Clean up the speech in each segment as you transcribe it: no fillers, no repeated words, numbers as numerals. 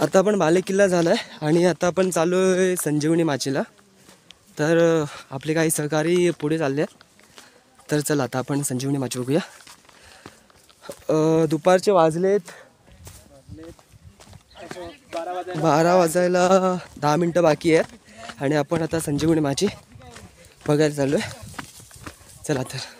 आता आपण बालेकिल्ला झालाय आणि आता आपण चालू आहे संजीवनी माचीला। तर आपले काही सहकारी पुढे चालले आहेत। तर चला आता आपण संजीवनी माची बघूया। दुपारचे वाजलेत 12 वाजायला 10 मिनिटं बाकी आहेत आणि आपण आता संजीवनी माची बघायला चालू आहे। चला तर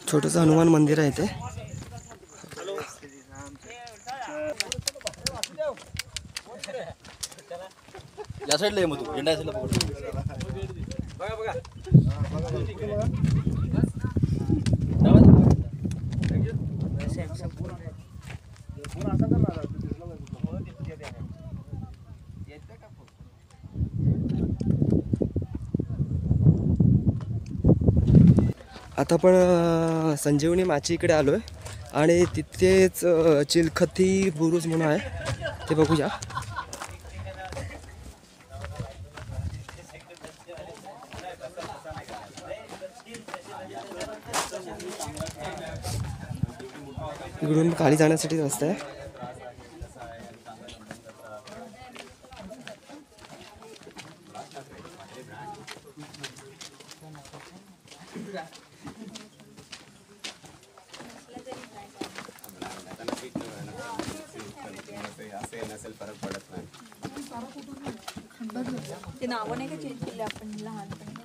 छोटंसं हनुमान मंदिर आहे ते। या साईडला ये मग तू इंडिया साईडला पकड बघा बघा आता आपण संजीवनी माची इकडे आलोय आणि तिथेच चिलखती बुरुज म्हणून आहे ते बघूया। इकडून खाली जाण्यासाठी रस्ता आहे। ते नाव नाही का चेंज केले आपण लहानपणी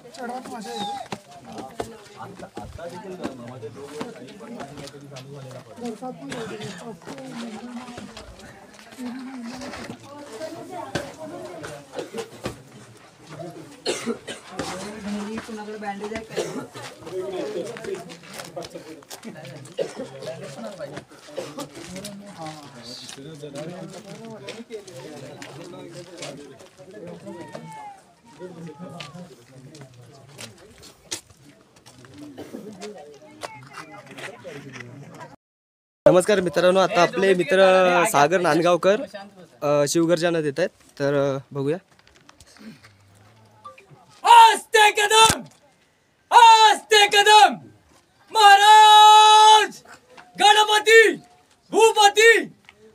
कुणाकडे बँडेज आहे का? नमस्कार मित्रांनो, आता आपले मित्र सागर नांदगावकर शिवगर्जना देत आहेत। तर बघूया। आस्ते कदम महाराज गणपती भूपती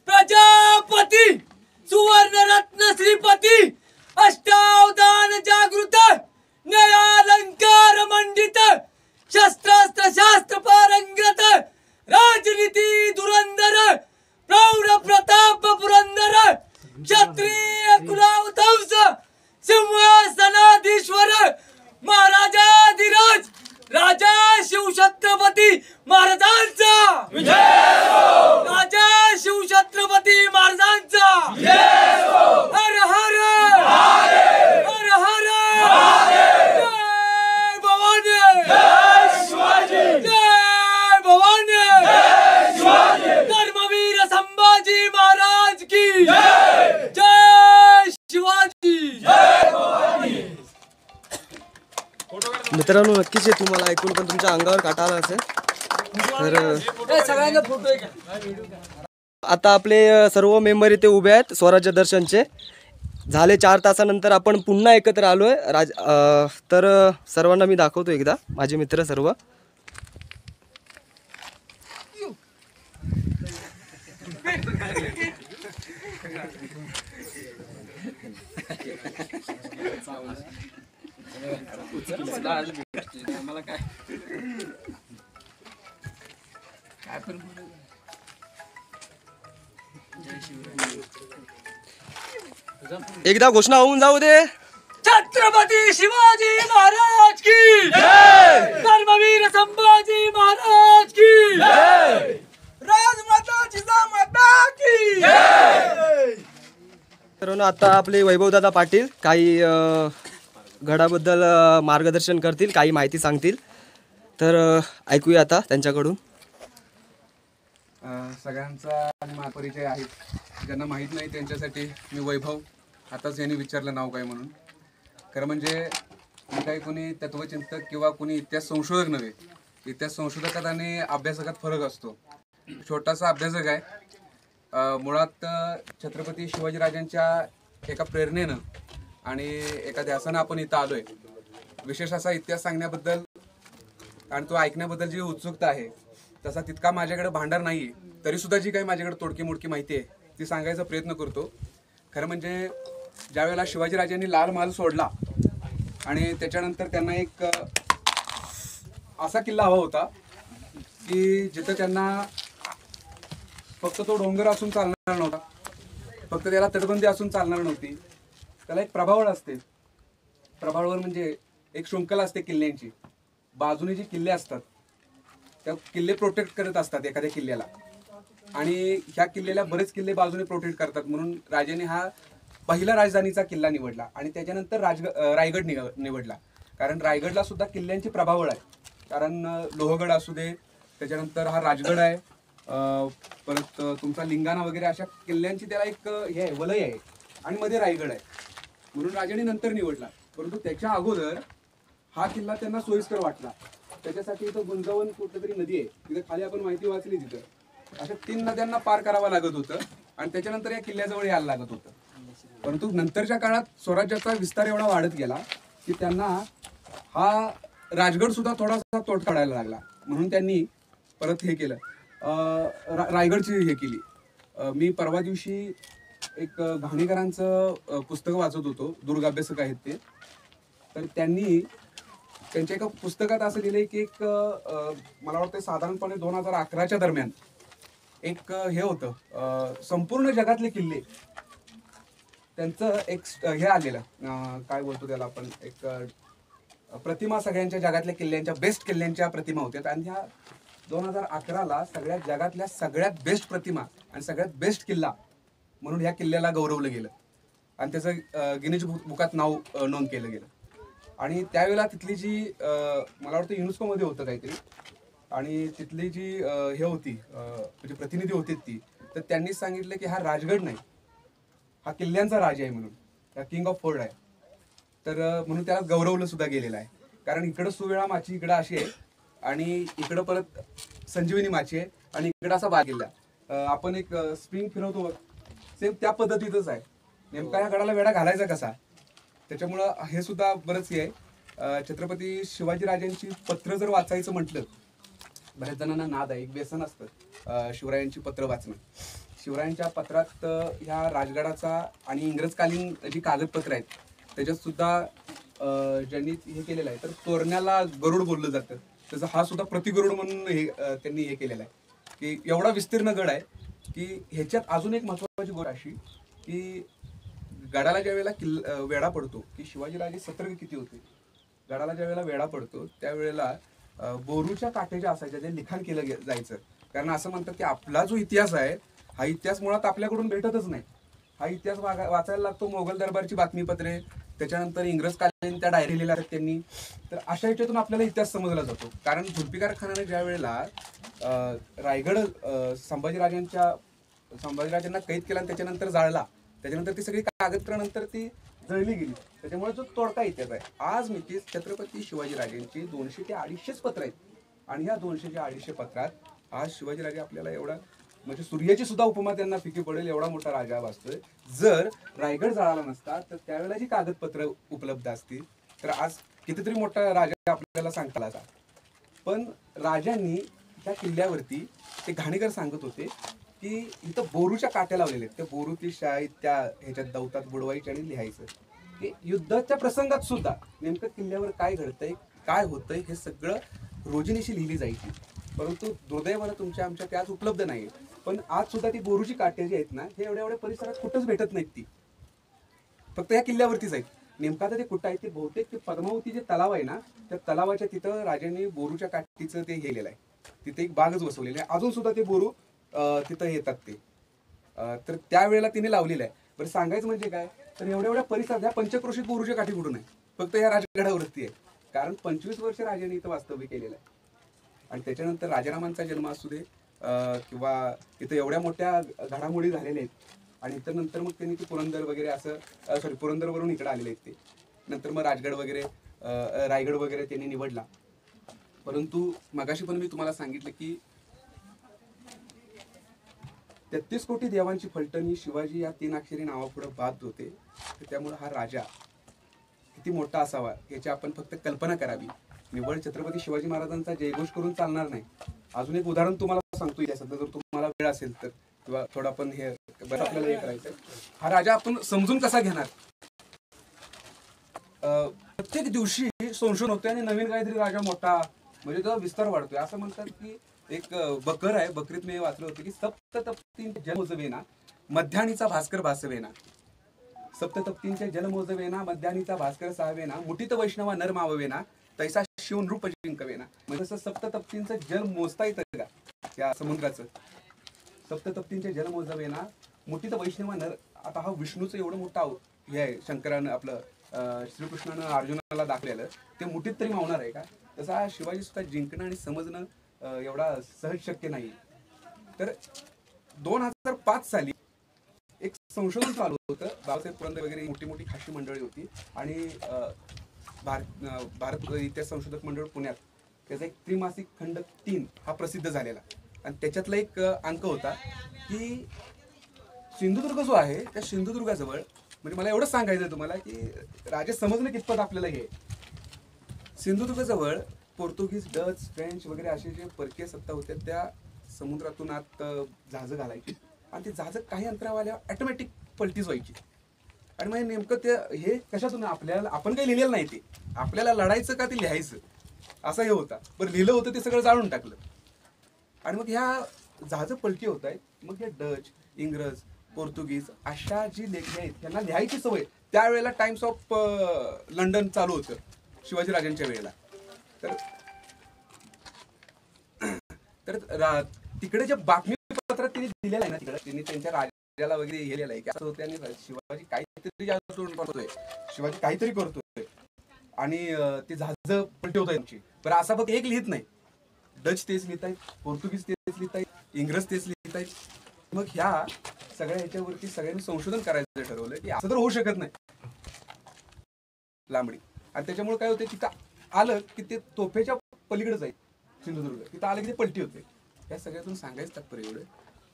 प्रजापती सुवर्णरत्न श्रीपती अष्टावधान जागृत न्यायालंकार मंडित शस्त्रास्त्र शास्त्र पारंगत राजनीती धुरंधर प्रौढ प्रताप पुरंदर क्षत्रिय कुलावतंस सिंहासनाधीश्वर महाराजाधिराज राजा शिवछत्रपती महाराजांचा राजा शिवछत्रपती महाराजांचा हर हर हर हर जय भवानी जय भवानी धर्मवीर संभाजी महाराज की जय शिवाजी। मित्रांनो, नक्कीच तुम्हाला ऐकून पण तुमच्या अंगावर काटा आला असेल। तर सगळ्यांना फोटो आता आपले सर्व मेंबर इथे उभे आहेत स्वराज्य दर्शनचे। झाले 4 तासानंतर आपण पुन्हा एकत्र आलोय तर सर्वांना मी दाखवतो एकदा माझे मित्र सर्व। एकदा घोषणा होऊन जाऊ दे। छत्रपती शिवाजी महाराज की जय। धर्मवीर आता आपले वैभवदादा पाटील काही गडाबद्दल मार्गदर्शन करतील, काही माहिती सांगतील. तर ऐकूया आता त्यांच्याकडून. सगळ्यांचा आणि परिचय आहे. ज्यांना माहीत नाही त्यांच्यासाठी मी वैभव. आताच यांनी विचारलं नाव काय म्हणून. खरं म्हणजे मी काही कोणी तत्वचिंतक किंवा कोणी इतिहास संशोधक नव्हे. इतिहास संशोधकात आणि अभ्यासकात फरक असतो. छोटासा अभ्यासक आहे. मुळात छत्रपती शिवाजीराजांच्या एका प्रेरणेनं आणि एका ध्यासानं आपण इथं आलोय. विशेष असा इतिहास सांगण्याबद्दल आणि तो ऐकण्याबद्दल जी उत्सुकता आहे तसा तितका माझ्याकडे भांडार नाहीये. तरी सुद्धा जी काही माझ्याकडे तोडकी मोडकी माहिती आहे ती सांगायचा प्रयत्न करतो. खरं म्हणजे ज्या वेळेला शिवाजीराजांनी लाल महाल सोडला आणि त्याच्यानंतर त्यांना एक असा किल्ला हवा होता की जिथं त्यांना फक्त तो डोंगर असून चालणार नव्हता, फक्त त्याला तटबंदी असून चालणार नव्हती, त्याला एक प्रभावळ असते. प्रभावळ म्हणजे एक शृंखला असते किल्ल्यांची. बाजूने जे किल्ले असतात त्या किल्ले प्रोटेक्ट करत असतात एखाद्या किल्ल्याला, आणि ह्या किल्ल्याला बरेच किल्ले बाजूने प्रोटेक्ट करतात. म्हणून राजाने हा पहिला राजधानीचा किल्ला निवडला आणि त्याच्यानंतर रायगड निवडला. कारण रायगडला सुद्धा किल्ल्यांची प्रभावळ आहे. कारण लोहगड असू दे, त्याच्यानंतर हा राजगड आहे, परत तुमचा लिंगाणा वगैरे अशा किल्ल्यांची त्याला एक हे आहे, वलय आहे, आणि मध्ये रायगड आहे. म्हणून राजाने नंतर निवडला. परंतु त्याच्या अगोदर हा किल्ला त्यांना सोयीस्कर वाटला. त्याच्यासाठी इथं गुंजावन कुठं तरी नदी आहे, तिथे खाली आपण माहिती वाचली. तिथं अशा 3 नद्यांना पार करावं लागत होतं आणि त्याच्यानंतर या किल्ल्याजवळ यायला लागत होतं. परंतु नंतरच्या काळात स्वराज्याचा विस्तार एवढा वाढत गेला की त्यांना हा राजगड सुद्धा थोडासा तोड काढायला लागला. म्हणून त्यांनी परत हे केलं, रायगडची हे केली. मी परवा दिवशी एक घाणेकरांचं पुस्तक वाचत होतो, दुर्गाभ्यासक आहेत ते. तर त्यांनी त्यांच्या एका पुस्तकात असं लिहिलंय की एक मला वाटतं साधारणपणे 2011च्या दरम्यान एक हे होतं, संपूर्ण जगातले किल्ले त्यांचं एक हे आलेलं, काय बोलतो त्याला आपण, एक प्रतिमा सगळ्यांच्या जगातल्या किल्ल्यांच्या, बेस्ट किल्ल्यांच्या प्रतिमा होत्या. आणि ह्या 2011ला सगळ्या जगातल्या सगळ्यात बेस्ट प्रतिमा आणि सगळ्यात बेस्ट किल्ला म्हणून ह्या किल्ल्याला गौरवलं गेलं आणि त्याचं गिनीज बुकात नाव नोंद केलं गेलं. आणि त्यावेळेला तिथली जी मला वाटतं युनेस्कोमध्ये होतं काहीतरी, आणि तिथली जी हे होती म्हणजे प्रतिनिधी होते ती, तर त्यांनी सांगितलं की हा राजगड नाही, हा किल्ल्यांचा राजा आहे, म्हणून हा किंग ऑफ फोर्ट आहे. तर म्हणून त्याला गौरवलं सुद्धा गेलेलं आहे. कारण इकडं सुवेळा माची इकडं अशी आहे आणि इकडं परत संजीवनी माची आहे आणि इकडं असा बाग किल्ला. आपण एक स्प्रिंग फिरवतो सेम त्या पद्धतीतच आहे. नेमका या गडाला वेढा घालायचा कसा, त्याच्यामुळं हे सुद्धा बरंच हे आहे. छत्रपती शिवाजीराजांची पत्र जर वाचायचं म्हटलं, बऱ्याच जणांना नाद आहे, एक व्यसन असतं शिवरायांची पत्र वाचणं. शिवरायांच्या पत्रात ह्या राजगडाचा आणि इंग्रजकालीन जी कागदपत्र आहेत त्याच्यात सुद्धा ज्यांनी हे केलेलं आहे, तर तोरण्याला गरुड बोललं जातं, त्याचा हा सुद्धा प्रतिगरुड म्हणून हे त्यांनी हे केलेलं आहे. की एवढा विस्तीर्ण गड आहे की ह्याच्यात अजून एक महत्त्वाची गोष्ट अशी की गडाला ज्या वेळेला वेढा पडतो, की शिवाजीराजे सतर्क किती होते. गडाला ज्या वेळेला वेढा पडतो त्यावेळेला बोरूच्या काठ्याच्या असायच्या, जे लिखाण केलं जायचं. कारण असं म्हणतात की आपला जो इतिहास आहे हा इतिहास मुळात आपल्याकडून भेटतच नाही. हा इतिहास वाचायला लागतो मोगल दरबारची बातमीपत्रे, त्याच्यानंतर इंग्रजकालीन त्या डायरी लिहिल्या आहेत त्यांनी. तर अशा ह्याच्यातून आपल्याला इतिहास समजला जातो. कारण झुल्फिकार खानाने ज्या वेळेला रायगड संभाजीराजांना कैद केला आणि त्याच्यानंतर जाळला, त्याच्यानंतर ती सगळी कागदपत्र नंतर ती जळली गेली. त्याच्यामुळे जो तोडका इतिहास आहे. आज मी छत्रपती शिवाजीराजांची 200 ते 250 पत्र आहेत आणि ह्या 200 ते 250 पत्रात आज शिवाजीराजे आपल्याला एवढा, म्हणजे सूर्याची सुद्धा उपमा त्यांना फिकी पडेल एवढा मोठा राजा वाचतोय. जर रायगड जळाला नसता तर त्यावेळेला जी कागदपत्र उपलब्ध असतील तर आज कितीतरी मोठा राजा आपल्याला सांगता आला. पण राजांनी त्या किल्ल्यावरती, ते घाणेकर सांगत होते की इथं बोरूच्या काट्या लावलेल्या आहेत. त्या बोरूची शाळेत त्या ह्याच्यात दौतात बुडवायची आणि लिहायचं. की युद्धाच्या प्रसंगात सुद्धा नेमकं किल्ल्यावर काय घडतंय, काय होतंय, हे सगळं रोजनीशी लिहिली जायची. परंतु दुर्दैवानं तुमच्या आमच्या त्या आज उपलब्ध नाही. पण आज सुद्धा ती बोरूची काट्या जी आहेत ना, हे एवढ्या एवढ्या परिसरात कुठंच भेटत नाहीत. ती फक्त या किल्ल्यावरतीच आहेत. नेमका आता ते कुठं आहे ते बहुतेक ते पद्मावती जे तलाव आहे ना, त्या तलावाच्या तिथं राजांनी बोरूच्या काठीचं ते गेलेलं आहे. तिथे एक बागच बसवलेली आहे. अजून सुद्धा ते बोरू तिथं येतात ते. तर त्यावेळेला तिने लावलेलं आहे. बरं सांगायचं म्हणजे काय तर एवढ्या परिसरात ह्या पंचक्रोशीत ऊर्जा काठी कुठून आहे? फक्त या राजगडावरती आहे. कारण 25 वर्ष राजाने इथं वास्तव्य केलेलं आहे. आणि त्याच्यानंतर राजारामांचा जन्म असू दे किंवा इथं एवढ्या मोठ्या घडामोडी झालेल्या आहेत. आणि इतर नंतर मग त्यांनी ते पुरंदर वगैरे असं पुरंदरवरून इकडे आलेले आहेत ते. नंतर मग राजगड वगैरे रायगड वगैरे त्यांनी निवडला. परंतु मगाशी पण मी तुम्हाला सांगितलं की 33 कोटी देवांची फलटणी शिवाजी या 3 अक्षरी नावापुढे बाद होते. तर त्यामुळे हा राजा किती मोठा असावा याची आपण फक्त कल्पना करावी. निव्वळ छत्रपती शिवाजी महाराजांचा जयघोष करून चालणार नाही. अजून एक उदाहरण तुम्हाला सांगतो याच्यात, जर तुम्हाला वेळ असेल तर, किंवा थोडं आपण हे बरं आपल्याला हे करायचं. हा राजा आपण समजून कसा घेणार? प्रत्येक दिवशी संशोधन होते आणि नवीन काहीतरी राजा मोठा म्हणजे त्याचा विस्तार वाढतोय. असं म्हणतात की एक बकर आहे, बकरीत मी वाचलं होतं की सप्ततप्तींचे जलमोजवेना मध्याणीचा भास्कर भासवेना. सप्ततप्तींचे जलमोजवेना मध्याणीचा भास्कर साहवेना मुठीत वैष्णवा नर माववेना तैसा शिवून रूप जिंकवेना. म्हणजे असं सप्ततप्तींचं जल मोजता येतं का त्या समुद्राचं? सप्ततप्तींचे जल मोजवेना मुठीत वैष्णवा नर. आता हा विष्णूचं एवढं मोठं हे आहे, शंकरानं आपलं श्रीकृष्णानं अर्जुनाला दाखवलेलं, ते मुठीत तरी मावणार आहे का? तसा शिवाजी सुद्धा जिंकणं आणि समजणं एवढा सहज शक्य नाही. तर 2005 साली एक संशोधन चालू होतं. बाबासाहेब पुरंदरे वगैरे मोठी मोठी खाशी मंडळी होती आणि भारत इतिहास संशोधक मंडळ पुण्यात त्याचा एक त्रिमासिक खंड 3 हा प्रसिद्ध झालेला. आणि त्याच्यातला एक अंक होता की सिंधुदुर्ग जो आहे त्या सिंधुदुर्गाजवळ, म्हणजे मला एवढंच सांगायचं आहे तुम्हाला की राजे समजणं कितपत आपल्याला हे, सिंधुदुर्गाजवळ पोर्तुगीज, डच, फ्रेंच वगैरे असे जे परकीय सत्ता होत्या त्या समुद्रातून आत जहाजं घालायची आणि ती जहाजं काही अंतरावाल्या ऑटोमॅटिक पलटीच व्हायची. आणि मग नेमकं ते हे कशातून आपल्याला, आपण काही लिहिलेलं नाही, ते आपल्याला लढायचं का ते लिहायचं असं हे होता. बरं लिहिलं होतं ते सगळं जाळून टाकलं. आणि मग ह्या जहाजं पलटी होत आहेत. मग हे डच, इंग्रज, पोर्तुगीज अशा जी लेखी आहेत त्यांना लिहायची सवय. त्यावेळेला टाइम्स ऑफ लंडन चालू होतं शिवाजीराजांच्या वेळेला. तर तिकडे जे बातमीपत्रात त्यांनी दिलेलं आहे ना, तिकडे त्यांनी त्यांच्या राजाला वगैरे लिहिलेलं आहे की असं होतं आणि शिवाजी काहीतरी करतोय आणि ते जहाज पलटी होत आहे. बरं असा फक्त एक लिहित नाही, डच तेच लिहित आहेत, पोर्तुगीज तेच लिहित आहेत, इंग्रज तेच लिहित आहेत. मग ह्या सगळ्या ह्याच्यावरती सगळ्यांनी संशोधन करायचं ठरवलं की असं तर होऊ शकत नाही लांबडी. आणि त्याच्यामुळे काय होते, तिथं आलं की ते तोफेच्या पलीकडे जाईल सिंधुदुर्ग, तिथं आलं की ते पलटी होते. या सगळ्यातून सांगायचं तात्पर्य एवढं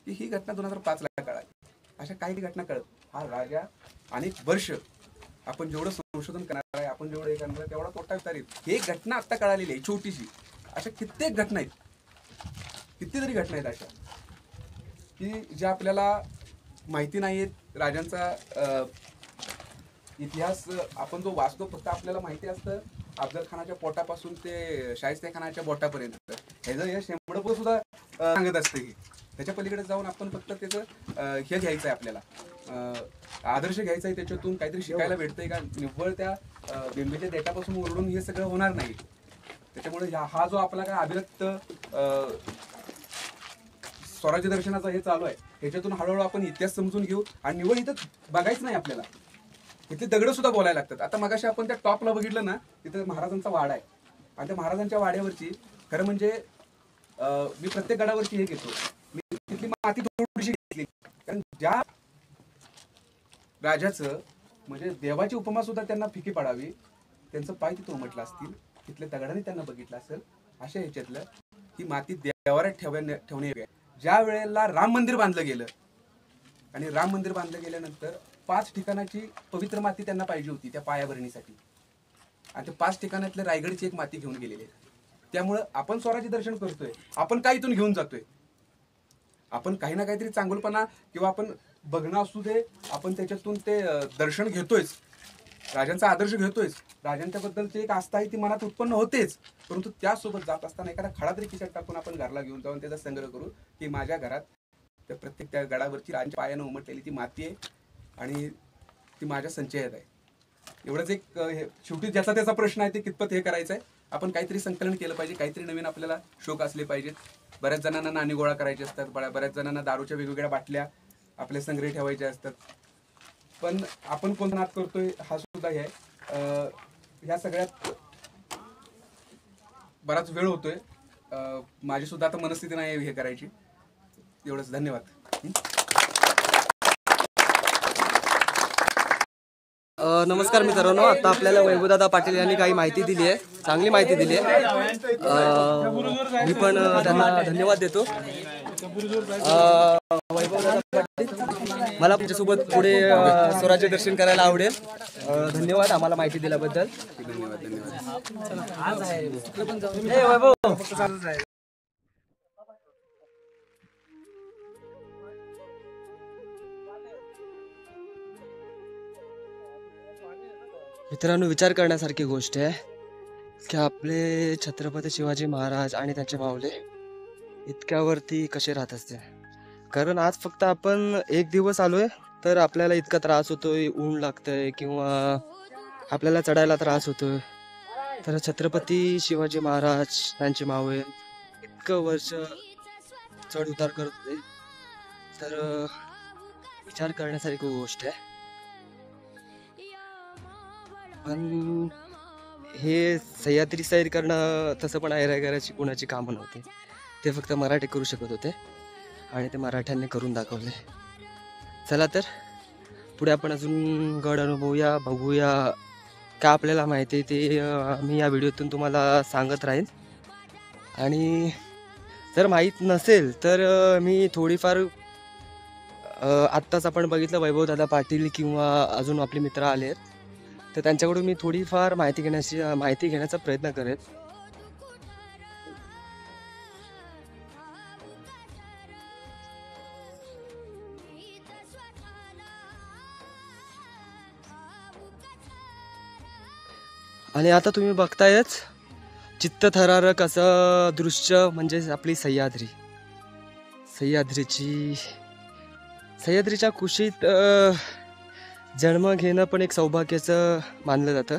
की ही घटना 2005 ला कळाली. अशा काही घटना कळत हा राजा अनेक वर्ष आपण जेवढं संशोधन करणार आहे, आपण जेवढं हे करणार आहे तेवढा तोटा विचारेल. ही एक घटना आता कळालेली आहे छोटीशी. अशा कित्येक घटना आहेत, कितीतरी घटना आहेत अशा की ज्या आपल्याला माहिती नाही आहेत. राजांचा इतिहास आपण जो वाचतो फक्त आपल्याला माहिती असतं अफजल खानाच्या पोटापासून ते शाहिस्ते खानाच्या बोटापर्यंत. ह्याचं हे शेंबडं सुद्धा सांगत असतं की त्याच्या पलीकडे जाऊन आपण फक्त त्याचं हे घ्यायचं आहे, आपल्याला आदर्श घ्यायचा आहे, त्याच्यातून काहीतरी शिकायला भेटतंय का? निव्वळ त्या बिंबीच्या देठापासून ओरडून हे सगळं होणार नाही. त्याच्यामुळे हा जो आपला काय अभिरक्त स्वराज्य दर्शनाचा हे चालू आहे ह्याच्यातून हळूहळू आपण इतिहास समजून घेऊ. आणि निव्वळ इथं बघायचं नाही आपल्याला, इथले दगड सुद्धा बोलायला लागतात. आता मगाशी आपण त्या टॉपला बघितलं ना, तिथं महाराजांचा वाडा आहे आणि त्या महाराजांच्या वाड्यावरची खरं म्हणजे मी प्रत्येक गडावरची हे घेतो, मी तिथली माती थोडीशी घेतली. कारण ज्या राजाचं म्हणजे देवाची उपमा सुद्धा त्यांना फिकी पडावी, त्यांचं पाय तिथं उमटलं असतील, तिथल्या दगडाने त्यांना बघितलं असेल, अशा ह्याच्यातलं ही माती देवाऱ्यात ठेवणे. ज्या वेळेला राम मंदिर बांधलं गेलं आणि राम मंदिर बांधलं गेल्यानंतर 5 ठिकाणाची पवित्र माती त्यांना पाहिजे होती त्या पायाभरणीसाठी, आणि त्या 5 ठिकाणातल्या रायगडची एक माती घेऊन गेलेली आहे. त्यामुळं आपण स्वराज्य दर्शन करतोय, आपण काय इथून घेऊन जातोय, आपण काही ना काहीतरी चांगुलपणा किंवा आपण बघणं असू दे, आपण त्याच्यातून ते दर्शन घेतोयच, राजांचा आदर्श घेतोयच, राजांच्याबद्दलची एक आस्था आहे ती मनात उत्पन्न होतेच. परंतु त्यासोबत जात असताना एखादा खडा तरी खिशात टाकून आपण घरला घेऊन जाऊन त्याचा संग्रह करू की माझ्या घरात त्या प्रत्येक त्या गडावरची राजांच्या पायानं उमटलेली ती माती आहे आणि ती माझ्या संचयात आहे. एवढंच एक शेवटी ज्याचा त्याचा प्रश्न आहे ते कितपत हे करायचं आहे. आपण काहीतरी संकलन केलं पाहिजे, काहीतरी नवीन आपल्याला शौक असले पाहिजेत. बऱ्याच जणांना नाणी गोळा करायचे असतात, बऱ्याच जणांना दारूच्या वेगवेगळ्या बाटल्या आपले संग्रह ठेवायचे असतात. पण आपण कोणता नाद करतोय हा सुद्धा हे आहे. ह्या सगळ्यात बराच वेळ होतोय. माझी सुद्धा आता मनस्थिती नाही हे करायची. एवढंच. धन्यवाद. नमस्कार मित्रांनो, आता आपल्याला वैभवदादा पाटील यांनी काही माहिती दिली आहे, चांगली माहिती दिली आहे. मी पण त्यांना धन्यवाद देतो. वैभवदादा पाटील, मला तुमच्यासोबत पुढे स्वराज्य दर्शन करायला आवडेल. धन्यवाद आम्हाला माहिती दिल्याबद्दल. मित्रांनो, विचार करण्यासारखी गोष्ट आहे की आपले छत्रपती शिवाजी महाराज आणि त्यांचे मावळे इतक्यावरती कसे राहत असतील. कारण आज फक्त आपण एक दिवस आलोय तर आपल्याला इतका त्रास होतोय, ऊन लागतंय किंवा आपल्याला चढायला त्रास होतोय. तर छत्रपती शिवाजी महाराज त्यांचे मावळे इतकं वर्ष चढ उतार करत होते. तर विचार करण्यासारखी गोष्ट आहे. पण हे सह्याद्री सैर करणं तसं पण ऐरागराची कुणाची कामं नव्हती. ते फक्त मराठी करू शकत होते आणि ते मराठ्यांनी करून दाखवले. चला तर पुढे आपण अजून गड अनुभवूया, बघूया. का आपल्याला माहिती आहे ते मी या व्हिडिओतून तुम्हाला सांगत राहीन. आणि जर माहीत नसेल तर मी थोडीफार आत्ताच आपण बघितलं वैभवदादा पाटील किंवा अजून आपले मित्र आले आहेत, तर त्यांच्याकडून मी थोडीफार माहिती घेण्याचा प्रयत्न करेन. आणि आता तुम्ही बघतायच चित्तथरारक असं दृश्य म्हणजे आपली सह्याद्रीच्या कुशीत जन्म घेणं पण एक सौभाग्याचं मानलं जातं,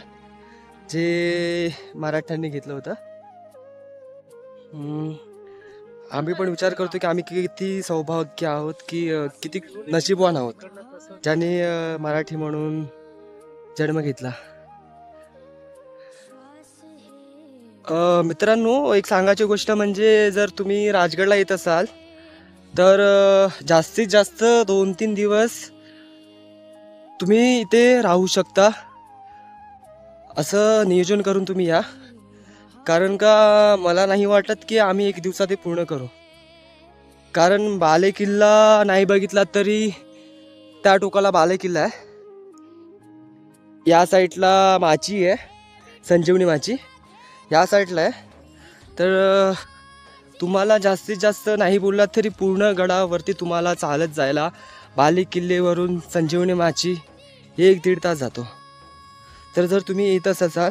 जे मराठ्यांनी घेतलं होतं. आम्ही पण विचार करतो की आम्ही किती सौभाग्य आहोत, की किती नशीबवान आहोत ज्यांनी मराठी म्हणून जन्म घेतला. मित्रांनो, एक सांगायची गोष्ट म्हणजे जर तुम्ही राजगडला येत असाल तर जास्तीत जास्त 2-3 दिवस तुम्ही इथे राहू शकता. असं नियोजन करून तुम्ही या. कारण का मला नाही वाटत की आम्ही 1 दिवसात ते पूर्ण करू. कारण बालेकिल्ला नाही बघितला तरी त्या टोकाला बालेकिल्ला आहे, या साईडला माची आहे, संजीवनी माची या साईडला आहे. तर तुम्हाला जास्तीत जास्त नाही बोललात तरी पूर्ण गडावरती तुम्हाला चालत जायला बालेकिल्ल्यावरून संजीवनी माची 1-1.5 तास जातो. तर जर तुम्ही येत असाल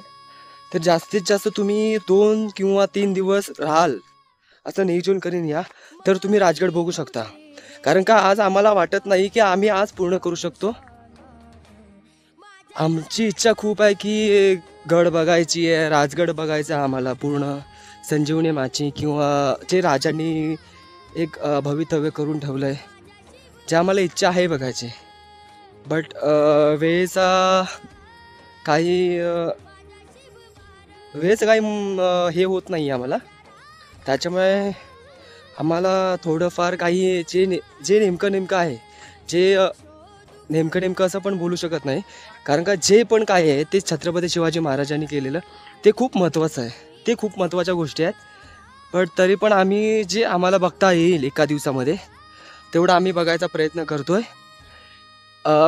तर जास्तीत जास्त तुम्ही 2 किंवा 3 दिवस राहाल असं नियोजन करून या, तर तुम्ही राजगड बघू शकता. कारण का आज आम्हाला वाटत नाही की आम्ही आज पूर्ण करू शकतो. आमची इच्छा खूप आहे की गड बघायची आहे, राजगड बघायचा आहे आम्हाला पूर्ण. संजीवनी माची किंवा जे राजांनी एक भवितव्य करून ठेवलं आहे, जे आम्हाला इच्छा आहे बघायची. बट वेळेचं काही हे होत नाही आम्हाला. त्याच्यामुळे आम्हाला थोडंफार काही जे नेमकं आहे, जे नेमकं असं पण बोलू शकत नाही. कारण का जे पण काय आहे ते छत्रपती शिवाजी महाराजांनी केलेलं ते खूप महत्त्वाचं आहे, ते खूप महत्त्वाच्या गोष्टी आहेत. पण तरी पण आम्ही जे आम्हाला बघता येईल एका दिवसामध्ये तेवढं आम्ही बघायचा प्रयत्न करतो आहे.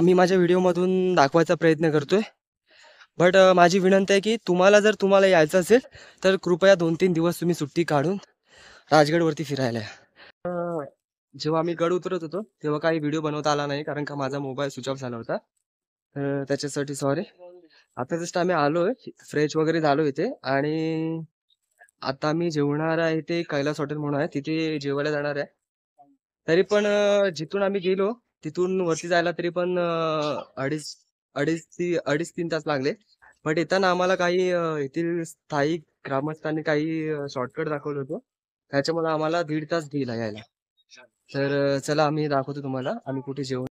मी माझ्या व्हिडिओमधून दाखवायचा प्रयत्न करतो आहे. बट माझी विनंती आहे की तुम्हाला यायचं असेल तर कृपया 2-3 दिवस तुम्ही सुट्टी काढून राजगडवरती फिरायला या. जेव्हा आम्ही गड उतरत होतो तेव्हा काही व्हिडिओ बनवता आला नाही, कारण का माझा मोबाईल स्विच ऑफ झाला होता. त्याच्यासाठी सॉरी. आता जस्ट आम्ही आलोय, फ्रेश वगैरे झालो इथे आणि आता आम्ही जेवणार आहे ते कैलास हॉटेल म्हणून आहे, तिथे जेवायला जाणार आहे. तरी पण जिथून आम्ही गेलो तिथून वरती जायला तरी पण 2.5-3 तास लागले. बट येताना आम्हाला काही येथील स्थायिक ग्रामस्थांनी काही शॉर्टकट दाखवलं होतं, त्याच्यामुळे आम्हाला 1.5 तास गेला यायला. तर चला आम्ही दाखवतो तुम्हाला आम्ही कुठे जेवण.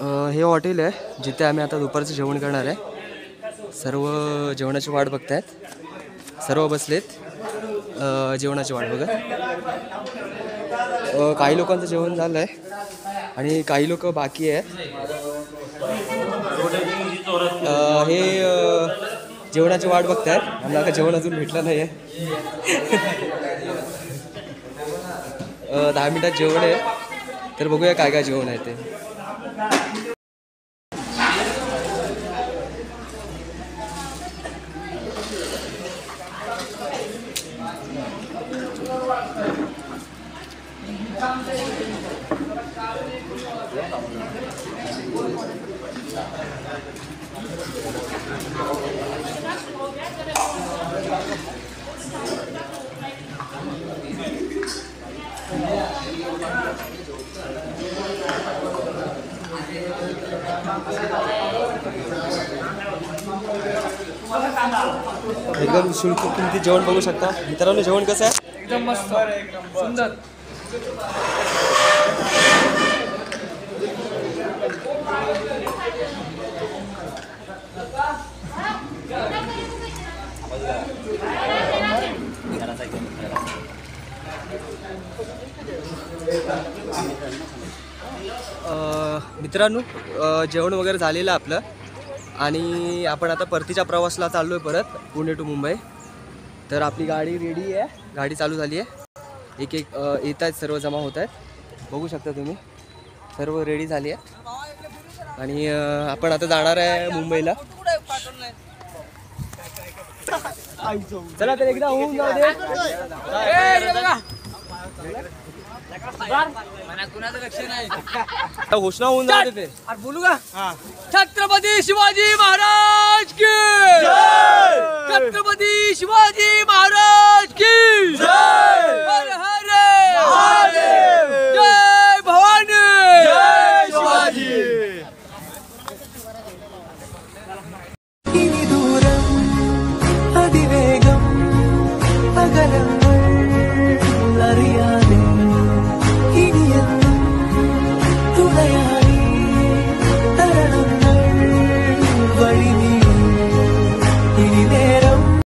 हे हॉटेल आहे जिथे आम्ही आता दुपारचं जेवण करणार आहे. सर्व जेवणाची वाट बघतायत, सर्व बसलेत जेवणाची वाट बघत. काही लोकांचं जेवण झालं आहे आणि काही लोक बाकी आहेत. हे जेवणाची वाट बघतायत. आम्हाला का जेवण अजून भेटलं नाही आहे. 10 मिनिटात जेवण आहे, तर बघूया काय काय जेवण आहे ते. एकदम शुल्क किमतीत जेवण बघू शकता मित्रांनो. जेवण कसं आहे? एकदम मस्त, सुंदर. मित्रांनो जेवण वगैरे झालेलं आहे आपलं आणि आपण आता परतीच्या प्रवासला चाललो आहे परत पुणे टू मुंबई. तर आपली गाडी रेडी आहे, गाडी चालू झाली आहे. एक एक येत आहेत, सर्व जमा होत आहेत. बघू शकता तुम्ही, सर्व रेडी झाली आहे आणि आपण आता जाणार आहे मुंबईला. चला तर एकदा होऊन जाऊ दे. घोषणा होऊन जाते ते. बोलू का? छत्रपती शिवाजी महाराज